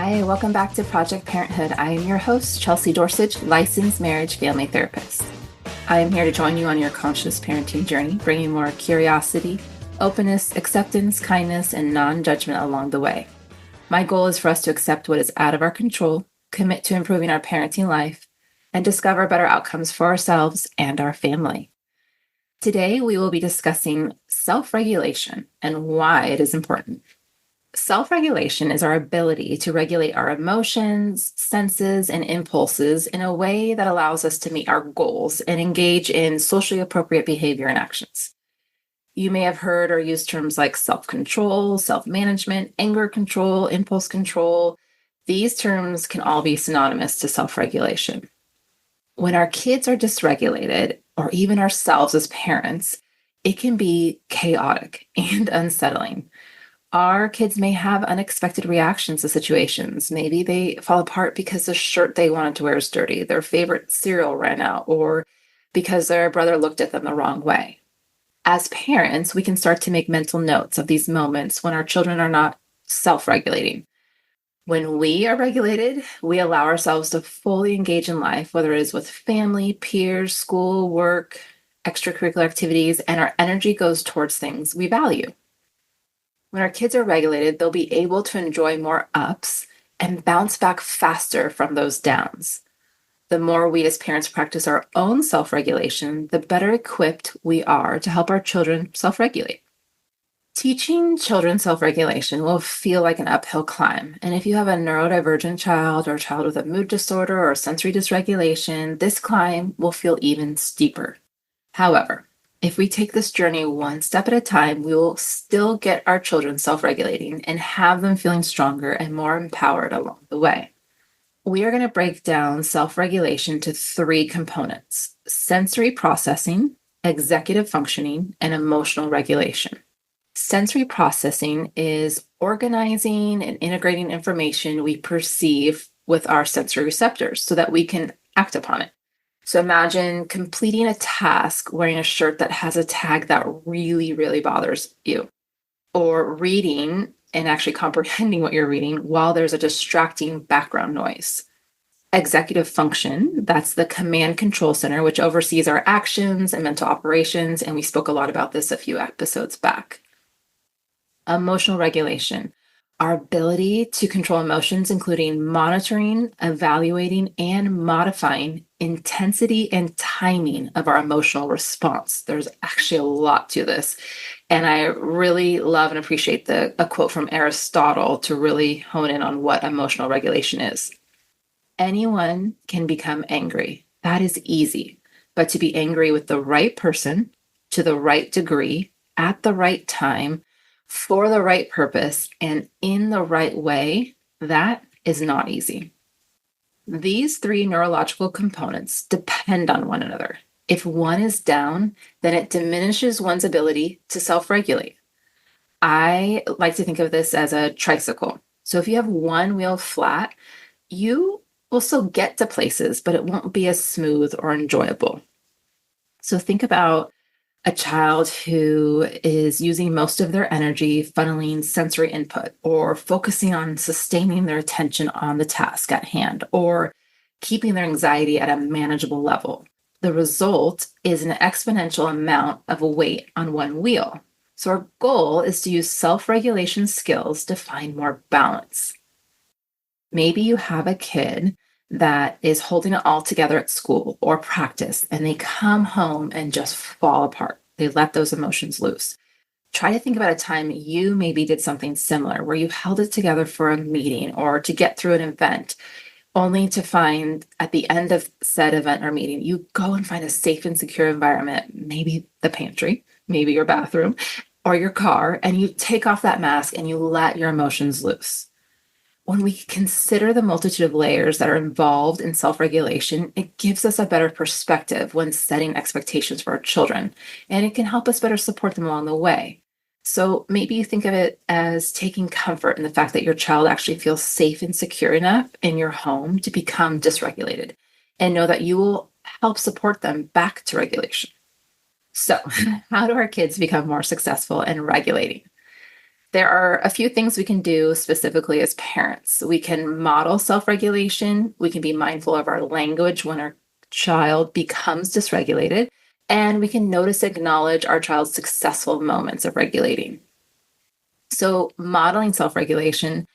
Hi, welcome back to Project Parenthood. I am your host, Chelsea Dorsage, licensed marriage family therapist. I am here to join you on your conscious parenting journey, bringing more curiosity, openness, acceptance, kindness, and non-judgment along the way. My goal is for us to accept what is out of our control, commit to improving our parenting life, and discover better outcomes for ourselves and our family. Today, we will be discussing self-regulation and why it is important. Self-regulation is our ability to regulate our emotions, senses, and impulses in a way that allows us to meet our goals and engage in socially appropriate behavior and actions. You may have heard or used terms like self-control, self-management, anger control, impulse control. These terms can all be synonymous to self-regulation. When our kids are dysregulated, or even ourselves as parents, it can be chaotic and unsettling. Our kids may have unexpected reactions to situations. Maybe they fall apart because the shirt they wanted to wear is dirty, their favorite cereal ran out, or because their brother looked at them the wrong way. As parents, we can start to make mental notes of these moments when our children are not self-regulating. When we are regulated, we allow ourselves to fully engage in life, whether it is with family, peers, school, work, extracurricular activities, and our energy goes towards things we value. When our kids are regulated, they'll be able to enjoy more ups and bounce back faster from those downs. The more we as parents practice our own self-regulation, the better equipped we are to help our children self-regulate. Teaching children self-regulation will feel like an uphill climb. And if you have a neurodivergent child or a child with a mood disorder or sensory dysregulation, this climb will feel even steeper. However, if we take this journey one step at a time, we will still get our children self-regulating and have them feeling stronger and more empowered along the way. We are going to break down self-regulation to three components: sensory processing, executive functioning, and emotional regulation. Sensory processing is organizing and integrating information we perceive with our sensory receptors so that we can act upon it. So imagine completing a task wearing a shirt that has a tag that really, really bothers you, or reading and actually comprehending what you're reading while there's a distracting background noise. Executive function, that's the command control center, which oversees our actions and mental operations. And we spoke a lot about this a few episodes back. Emotional regulation, our ability to control emotions, including monitoring, evaluating, and modifying intensity and timing of our emotional response. There's actually a lot to this. And I really love and appreciate a quote from Aristotle to really hone in on what emotional regulation is. Anyone can become angry. That is easy. But to be angry with the right person, to the right degree, at the right time, for the right purpose, and in the right way, that is not easy. These three neurological components depend on one another. If one is down, then it diminishes one's ability to self-regulate. I like to think of this as a tricycle. So if you have one wheel flat, you will still get to places, but it won't be as smooth or enjoyable. So think about a child who is using most of their energy funneling sensory input, or focusing on sustaining their attention on the task at hand, or keeping their anxiety at a manageable level. The result is an exponential amount of weight on one wheel. So our goal is to use self-regulation skills to find more balance. Maybe you have a kid that is holding it all together at school or practice, and they come home and just fall apart. They let those emotions loose. Try to think about a time you maybe did something similar where you held it together for a meeting or to get through an event, only to find at the end of said event or meeting, you go and find a safe and secure environment, maybe the pantry, maybe your bathroom, or your car, and you take off that mask and you let your emotions loose. When we consider the multitude of layers that are involved in self-regulation, it gives us a better perspective when setting expectations for our children, and it can help us better support them along the way. So maybe you think of it as taking comfort in the fact that your child actually feels safe and secure enough in your home to become dysregulated, and know that you will help support them back to regulation. So how do our kids become more successful in regulating? There are a few things we can do specifically as parents. We can model self-regulation. We can be mindful of our language when our child becomes dysregulated. And we can notice, acknowledge our child's successful moments of regulating. So, modeling self-regulation,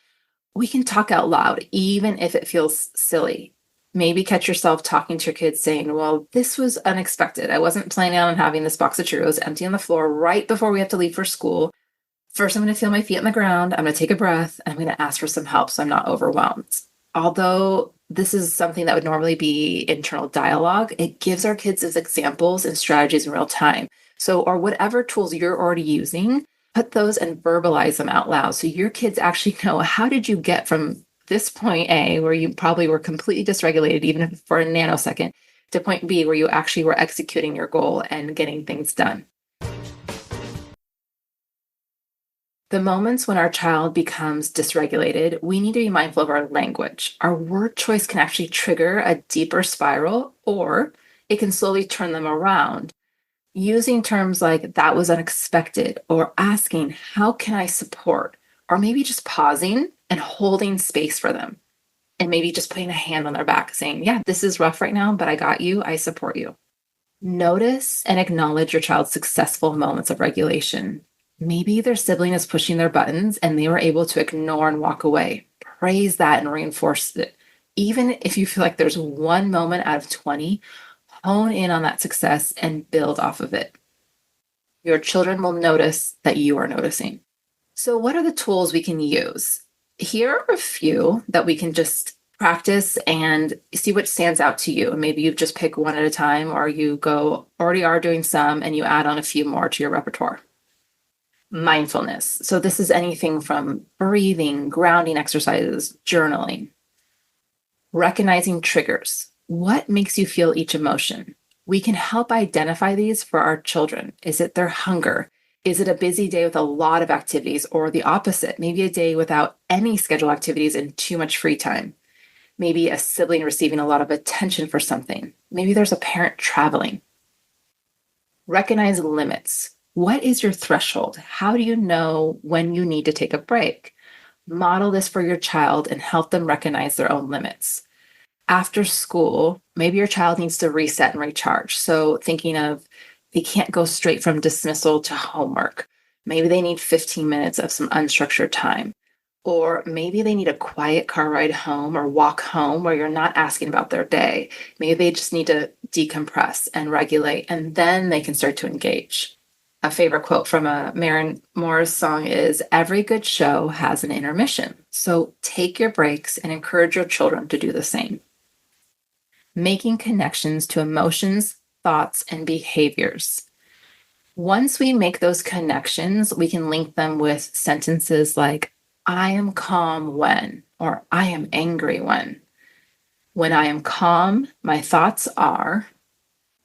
we can talk out loud, even if it feels silly. Maybe catch yourself talking to your kids saying, well, this was unexpected. I wasn't planning on having this box of Cheerios empty on the floor right before we have to leave for school. First, I'm going to feel my feet on the ground. I'm going to take a breath and I'm going to ask for some help so I'm not overwhelmed. Although this is something that would normally be internal dialogue, it gives our kids as examples and strategies in real time. So, or whatever tools you're already using, put those and verbalize them out loud. So your kids actually know, how did you get from this point A, where you probably were completely dysregulated, even if for a nanosecond, to point B, where you actually were executing your goal and getting things done. The moments when our child becomes dysregulated, we need to be mindful of our language. Our word choice can actually trigger a deeper spiral, or it can slowly turn them around. Using terms like that was unexpected, or asking, how can I support? Or maybe just pausing and holding space for them. And maybe just putting a hand on their back saying, yeah, this is rough right now, but I got you. I support you. Notice and acknowledge your child's successful moments of regulation. Maybe their sibling is pushing their buttons and they were able to ignore and walk away. Praise that and reinforce it. Even if you feel like there's one moment out of 20, hone in on that success and build off of it. Your children will notice that you are noticing. So, what are the tools we can use? Here are a few that we can just practice and see what stands out to you. And maybe you just pick one at a time, or you already are doing some and you add on a few more to your repertoire. Mindfulness. So this is anything from breathing, grounding exercises, journaling. Recognizing triggers. What makes you feel each emotion? We can help identify these for our children. Is it their hunger? Is it a busy day with a lot of activities, or the opposite? Maybe a day without any scheduled activities and too much free time. Maybe a sibling receiving a lot of attention for something. Maybe there's a parent traveling. Recognize limits. What is your threshold? How do you know when you need to take a break? Model this for your child and help them recognize their own limits. After school, maybe your child needs to reset and recharge. So thinking of, they can't go straight from dismissal to homework. Maybe they need 15 minutes of some unstructured time. Or maybe they need a quiet car ride home or walk home where you're not asking about their day. Maybe they just need to decompress and regulate, and then they can start to engage. A favorite quote from a Maren Morris song is, every good show has an intermission. So take your breaks and encourage your children to do the same. Making connections to emotions, thoughts, and behaviors. Once we make those connections, we can link them with sentences like, I am calm when, or I am angry when. When I am calm, my thoughts are.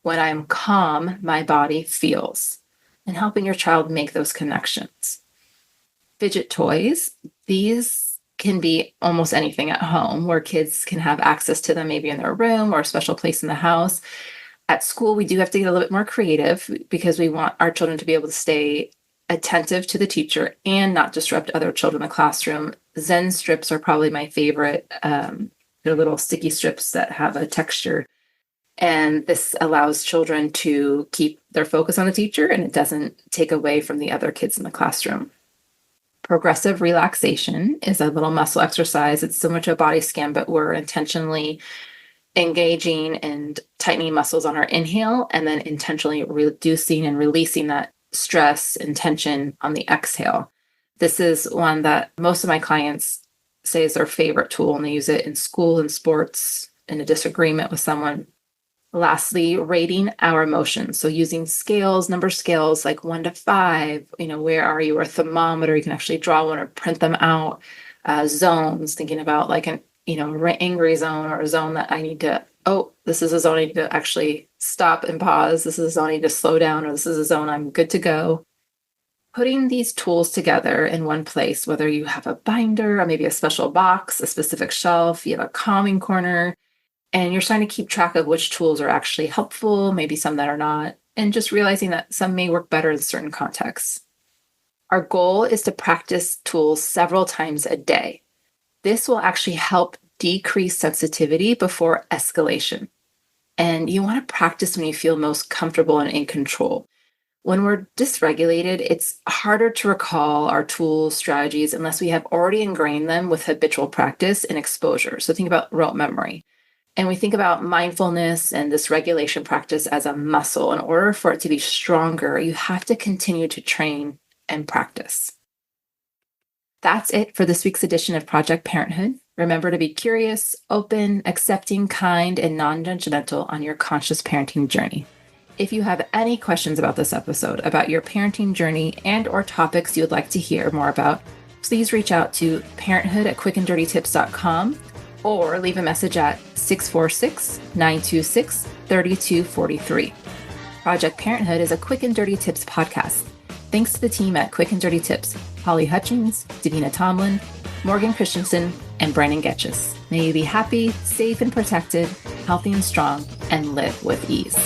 When I am calm, my body feels. And helping your child make those connections. Fidget toys, these can be almost anything at home where kids can have access to them, maybe in their room or a special place in the house. At school, we do have to get a little bit more creative because we want our children to be able to stay attentive to the teacher and not disrupt other children in the classroom. Zen strips are probably my favorite. They're little sticky strips that have a texture. And this allows children to keep their focus on the teacher, and it doesn't take away from the other kids in the classroom. Progressive relaxation is a little muscle exercise. It's similar to a body scan, but we're intentionally engaging and tightening muscles on our inhale and then intentionally reducing and releasing that stress and tension on the exhale. This is one that most of my clients say is their favorite tool, and they use it in school and sports, in a disagreement with someone. Lastly, rating our emotions. So using scales, number scales like 1 to 5, where are you? Or a thermometer, you can actually draw one or print them out. Zones, thinking about like an, angry zone, or a zone that I need to, this is a zone I need to actually stop and pause. This is a zone I need to slow down, or this is a zone I'm good to go. Putting these tools together in one place, whether you have a binder or maybe a special box, a specific shelf, you have a calming corner, and you're starting to keep track of which tools are actually helpful, maybe some that are not, and just realizing that some may work better in certain contexts. Our goal is to practice tools several times a day. This will actually help decrease sensitivity before escalation. And you want to practice when you feel most comfortable and in control. When we're dysregulated, it's harder to recall our tools, strategies, unless we have already ingrained them with habitual practice and exposure. So think about rote memory. And we think about mindfulness and this regulation practice as a muscle. In order for it to be stronger, you have to continue to train and practice. That's it for this week's edition of Project Parenthood. Remember to be curious, open, accepting, kind, and non-judgmental on your conscious parenting journey. If you have any questions about this episode, about your parenting journey, and or topics you would like to hear more about, please reach out to parenthood@quickanddirtytips.com or leave a message at 646-926-3243. Project Parenthood is a Quick and Dirty Tips podcast. Thanks to the team at Quick and Dirty Tips, Holly Hutchins, Davina Tomlin, Morgan Christensen, and Brandon Getchus. May you be happy, safe and protected, healthy and strong, and live with ease.